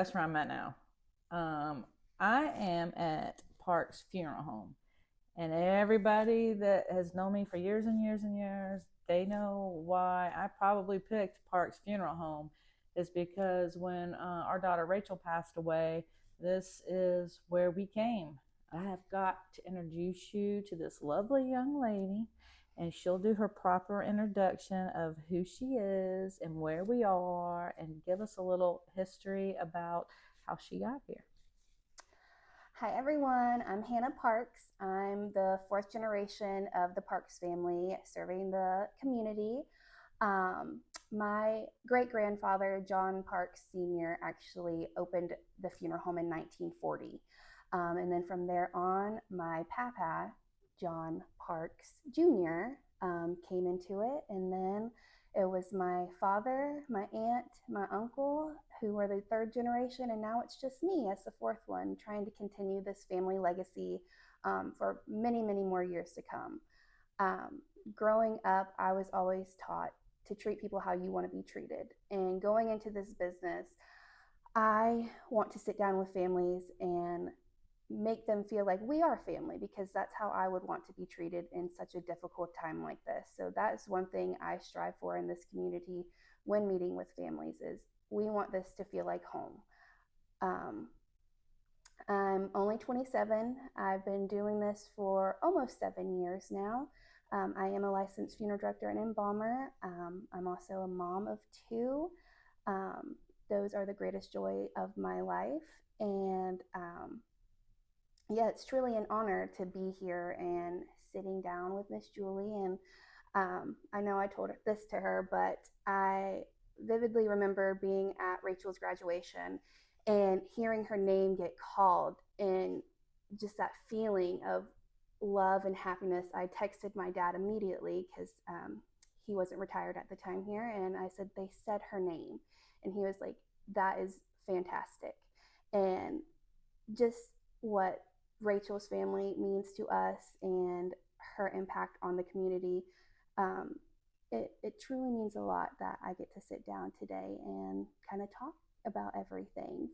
That's where I'm at now. I am at Park's funeral home, and everybody that has known me for years and years and years, they know why I probably picked Park's funeral home. Is because when our daughter Rachel passed away, this is where we came. I have got to introduce you to this lovely young lady, and she'll do her proper introduction of who she is and where we are and give us a little history about how she got here. Hi everyone, I'm Hannah Parks. I'm the fourth generation of the Parks family serving the community. My great grandfather, John Parks Sr., actually opened the funeral home in 1940. And then from there on, my papa, John Parks Jr., came into it. And then it was my father, my aunt, my uncle, who were the third generation, and now it's just me as the fourth one, trying to continue this family legacy for many, many more years to come. Growing up, I was always taught to treat people how you want to be treated. And going into this business, I want to sit down with families and make them feel like we are family, because that's how I would want to be treated in such a difficult time like this. So that is one thing I strive for in this community when meeting with families is we want this to feel like home. Um, I'm only 27. I've been doing this for almost 7 years now. I am a licensed funeral director and embalmer. I'm also a mom of two. Um, those are the greatest joy of my life. And yeah, it's truly an honor to be here and sitting down with Miss Julie. And I know I told this to her, but I vividly remember being at Rachel's graduation and hearing her name get called, and just that feeling of love and happiness. I texted my dad immediately because he wasn't retired at the time here, and I said, they said her name. And he was like, that is fantastic. And just what Rachel's family means to us and her impact on the community, it truly means a lot that I get to sit down today and kind of talk about everything.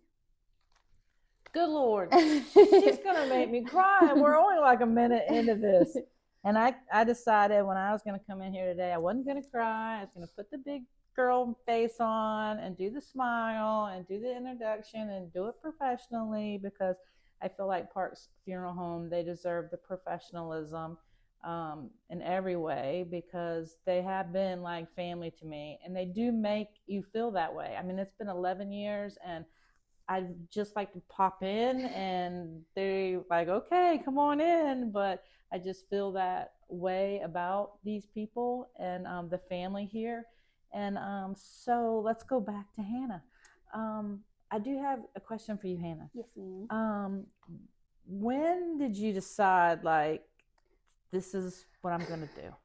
Good Lord, she's gonna make me cry. We're only like a minute into this. And I decided when I was going to come in here today, I wasn't going to cry. I was going to put the big girl face on and do the smile and do the introduction and do it professionally, because I feel like Parks Funeral Home, they deserve the professionalism in every way, because they have been like family to me, and they do make you feel that way. I mean, it's been 11 years, and I just like to pop in and they're like, okay, come on in. But I just feel that way about these people and the family here. And so let's go back to Hannah. I do have a question for you, Hannah. Yes, ma'am. When did you decide, like, this is what I'm going to do?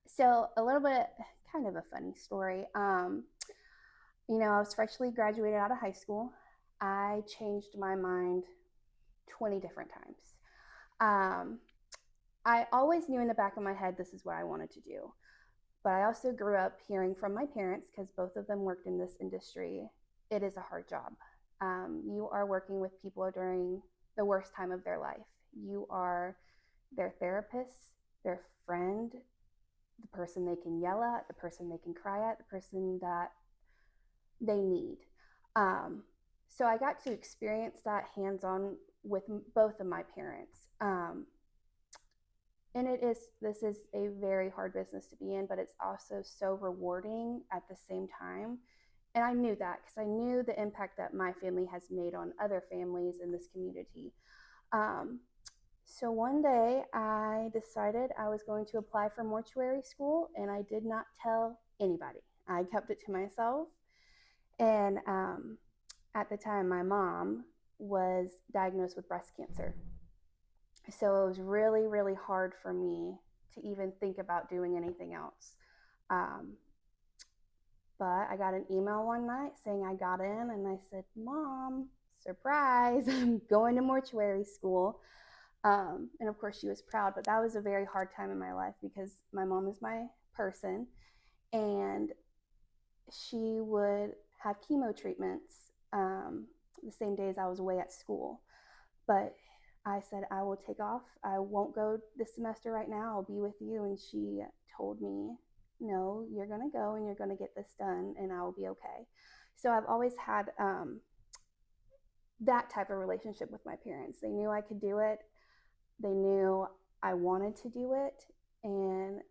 So, a little bit, kind of a funny story. I was freshly graduated out of high school. I changed my mind 20 different times. Um, I always knew in the back of my head this is what I wanted to do. But I also grew up hearing from my parents, because both of them worked in this industry, it is a hard job. You are working with people during the worst time of their life. You are their therapist, their friend, the person they can yell at, the person they can cry at, the person that they need. So I got to experience that hands-on with both of my parents. And this is a very hard business to be in, but it's also so rewarding at the same time. And I knew that because I knew the impact that my family has made on other families in this community. So one day I decided I was going to apply for mortuary school, and I did not tell anybody. I kept it to myself. And at the time, my mom was diagnosed with breast cancer. So it was really, really hard for me to even think about doing anything else. Um, but I got an email one night saying I got in, and I said, Mom, surprise, I'm going to mortuary school. And of course, she was proud, but that was a very hard time in my life because my mom is my person, and she would have chemo treatments the same days I was away at school. But I said, I will take off. I won't go this semester right now. I'll be with you. And she told me, no, you're going to go and you're going to get this done and I will be okay. So I've always had that type of relationship with my parents. They knew I could do it. They knew I wanted to do it. And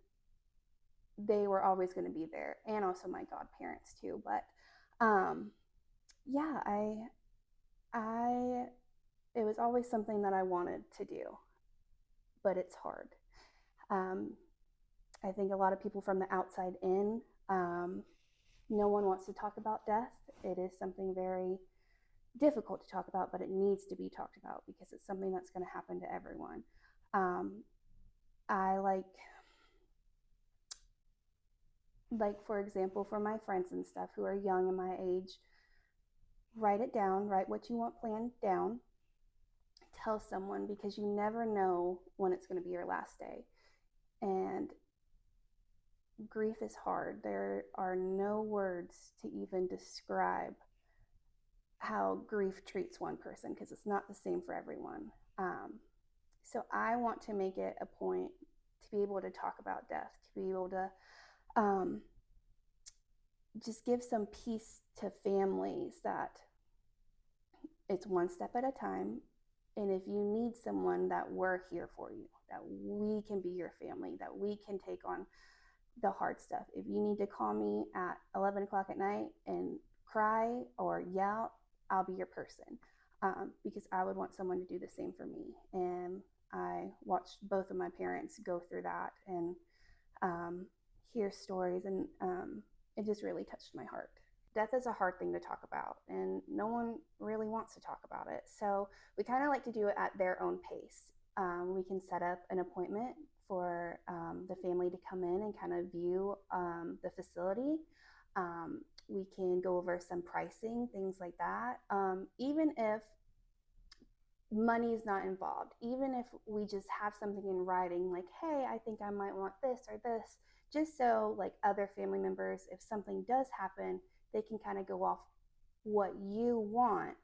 they were always going to be there. And also my godparents too. But yeah, it was always something that I wanted to do, but it's hard. I think a lot of people from the outside in, no one wants to talk about death. It is something very difficult to talk about, but it needs to be talked about because it's something that's going to happen to everyone. I like for example, for my friends and stuff who are young in my age, write it down, write what you want planned down, tell someone, because you never know when it's going to be your last day. And grief is hard. There are no words to even describe how grief treats one person because it's not the same for everyone. So I want to make it a point to be able to talk about death, to be able to just give some peace to families that it's one step at a time. And if you need someone, that we're here for you, that we can be your family, that we can take on the hard stuff. If you need to call me at 11 o'clock at night and cry or yell, I'll be your person, because I would want someone to do the same for me. And I watched both of my parents go through that and hear stories, and it just really touched my heart. Death is a hard thing to talk about, and no one really wants to talk about it. So we kind of like to do it at their own pace. We can set up an appointment for the family to come in and kind of view the facility. We can go over some pricing, things like that. Even if money is not involved, even if we just have something in writing, like, hey, I think I might want this or this, just so like other family members, if something does happen, they can kind of go off what you want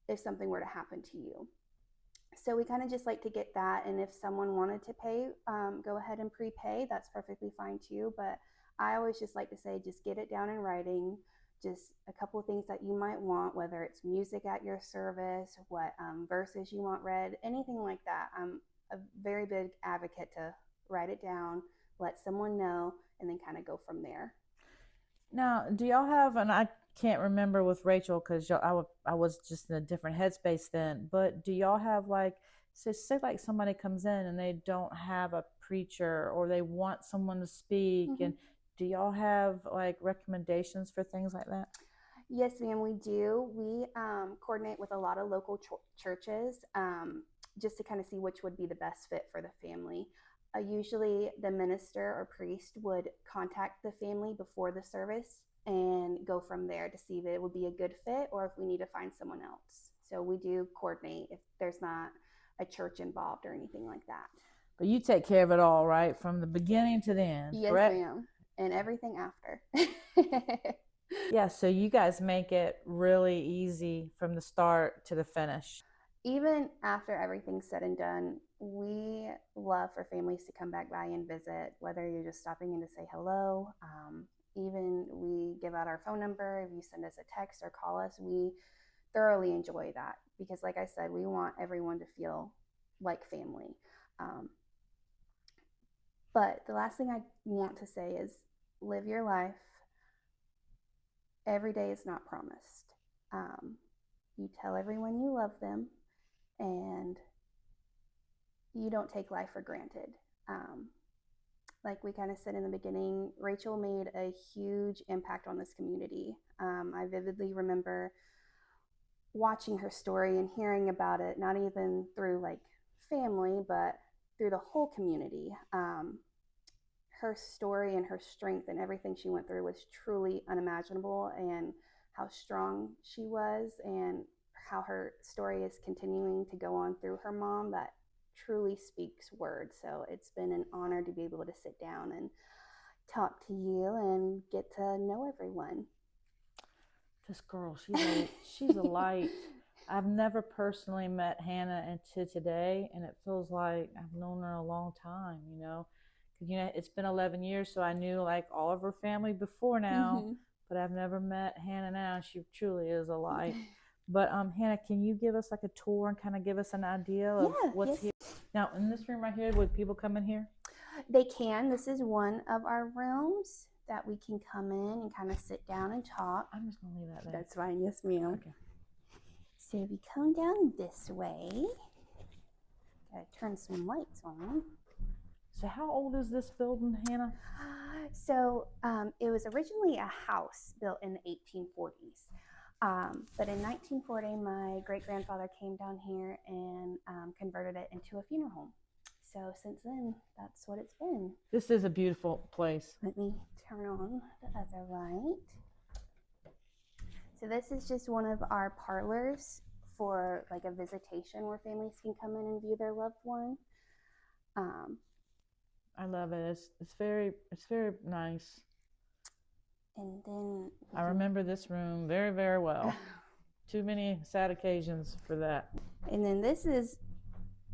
if something were to happen to you. So we kind of just like to get that. And if someone wanted to pay, go ahead and prepay. That's perfectly fine too. But I always just like to say, just get it down in writing. Just a couple of things that you might want, whether it's music at your service, what verses you want read, anything like that. I'm a very big advocate to write it down, let someone know, and then kind of go from there. Now, do y'all have, and I can't remember with Rachel because I was just in a different headspace then, but do y'all have like, say like somebody comes in and they don't have a preacher or they want someone to speak, and do y'all have like recommendations for things like that? Yes, ma'am, we do. We coordinate with a lot of local churches just to kind of see which would be the best fit for the family. Usually the minister or priest would contact the family before the service and go from there to see if it would be a good fit or if we need to find someone else. So we do coordinate if there's not a church involved or anything like that. But you take care of it all, right? From the beginning to the end, yes, correct? ma'am. And everything after. Yeah, so you guys make it really easy from the start to the finish. Even after everything's said and done, we love for families to come back by and visit, whether you're just stopping in to say hello. Even we give out our phone number. If you send us a text or call us, we thoroughly enjoy that because, like I said, we want everyone to feel like family. But the last thing I want to say is live your life. Every day is not promised. You tell everyone you love them, and you don't take life for granted. Like we kind of said in the beginning, Rachel made a huge impact on this community. I vividly remember watching her story and hearing about it, not even through like family, but through the whole community. Her story and her strength and everything she went through was truly unimaginable, and how strong she was and how her story is continuing to go on through her mom, that truly speaks words. So it's been an honor to be able to sit down and talk to you and get to know everyone. this girl, she's a light. I've never personally met Hannah until today, and it feels like I've known her a long time, you know. 'Cause, you know, it's been 11 years, so I knew like all of her family before now, but I've never met Hannah now. She truly is a light. But Hannah, can you give us like a tour and kind of give us an idea of what's here? Now, in this room right here, would people come in here? They can. This is one of our rooms that we can come in and kind of sit down and talk. I'm just gonna leave that there. That's fine. Yes, ma'am. Okay. So if you come down this way, gotta turn some lights on. So how old is this building, Hannah? So it was originally a house built in the 1840s. But in 1940, my great-grandfather came down here and converted it into a funeral home. So since then, that's what it's been. This is a beautiful place. Let me turn on the other light. So this is just one of our parlors for like a visitation where families can come in and view their loved one. I love it. It's very nice. And then I remember this room very, very well. Too many sad occasions for that. And then this is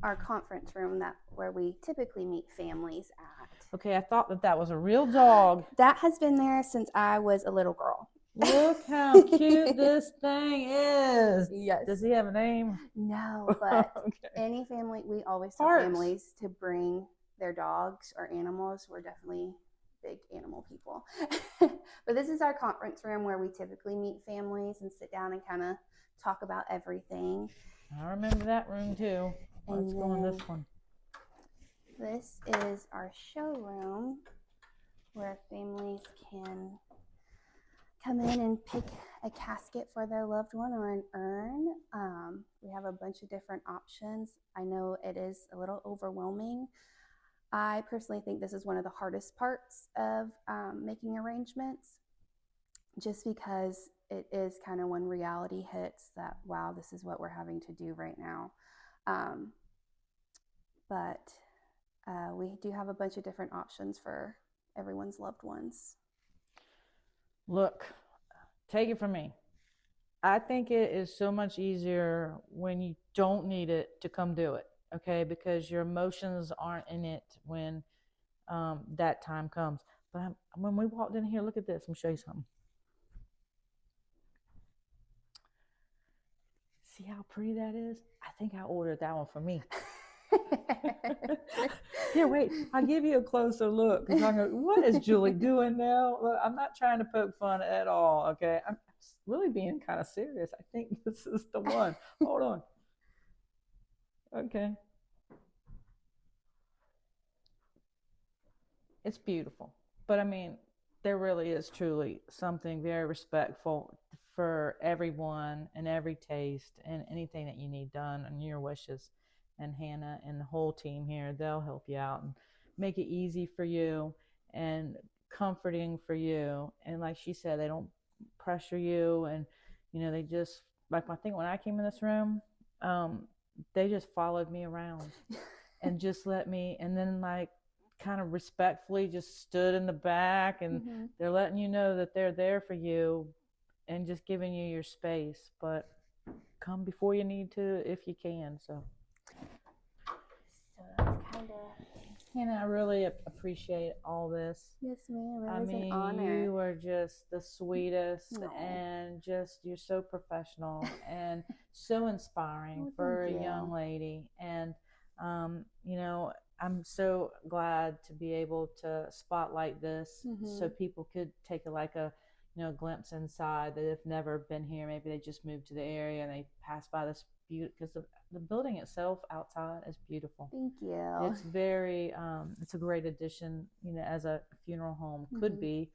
our conference room where we typically meet families at. Okay, I thought that was a real dog. That has been there since I was a little girl. Look how cute this thing is. Yes. Does he have a name? No, but okay. Any family, we always tell families to bring their dogs or animals. We're definitely big animal people. But this is our conference room where we typically meet families and sit down and kind of talk about everything. I remember that room too. Let's go in this one. This is our showroom where families can come in and pick a casket for their loved one or an urn. We have a bunch of different options. I know it is a little overwhelming. I personally think this is one of the hardest parts of making arrangements, just because it is kind of when reality hits that, wow, this is what we're having to do right now. But we do have a bunch of different options for everyone's loved ones. Look, take it from me. I think it is so much easier when you don't need it to come do it, okay? Because your emotions aren't in it when that time comes. But when we walked in here, look at this. Let me show you something. See how pretty that is? I think I ordered that one for me. Here, wait. I'll give you a closer look. I'm going, what is Julie doing now? Look, I'm not trying to poke fun at all, okay? I'm really being kind of serious. I think this is the one. Hold on. Okay. It's beautiful. But I mean, there really is truly something very respectful for everyone and every taste and anything that you need done and your wishes. And Hannah and the whole team here, they'll help you out and make it easy for you and comforting for you. And like she said, they don't pressure you. And, you know, they just, like I think when I came in this room, they just followed me around and just let me, and then like kind of respectfully just stood in the back and they're letting you know that they're there for you and just giving you your space. But come before you need to if you can. So that's kind of... Hannah, I really appreciate all this. Yes, ma'am. It was an honor. You are just the sweetest and just, you're so professional and so inspiring for a young lady. And, you know, I'm so glad to be able to spotlight this so people could take a glimpse inside that have never been here. Maybe they just moved to the area and they passed by this beauty, because the building itself outside is beautiful. Thank you. It's very it's a great addition, you know, as a funeral home could be,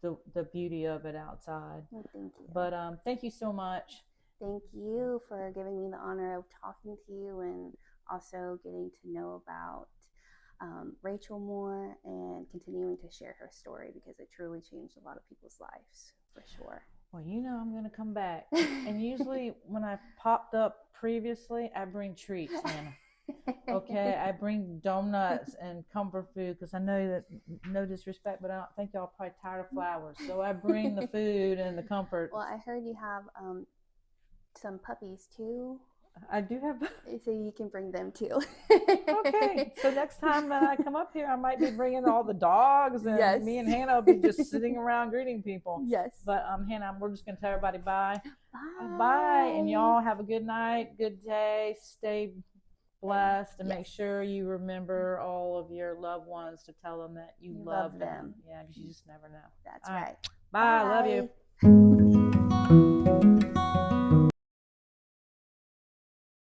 the beauty of it outside. Well, thank you. But thank you so much. Thank you for giving me the honor of talking to you and also getting to know about Rachel more and continuing to share her story, because it truly changed a lot of people's lives, for sure. Well, you know I'm going to come back. And usually when I've popped up previously, I bring treats, Hannah. Okay, I bring donuts and comfort food because I know that, no disrespect, but I don't think y'all are probably tired of flowers. So I bring the food and the comfort. Well, I heard you have some puppies too, I do have. so you can bring them too. Okay, so next time that I come up here, I might be bringing all the dogs, and Yes. me and Hannah will be just sitting around greeting people. Yes. But Hannah, we're just gonna tell everybody bye. Bye. Bye, and y'all have a good night, good day, stay blessed, and make Yes. sure you remember all of your loved ones to tell them that you love them. Yeah, because you just never know. That's All right. Bye. Love you.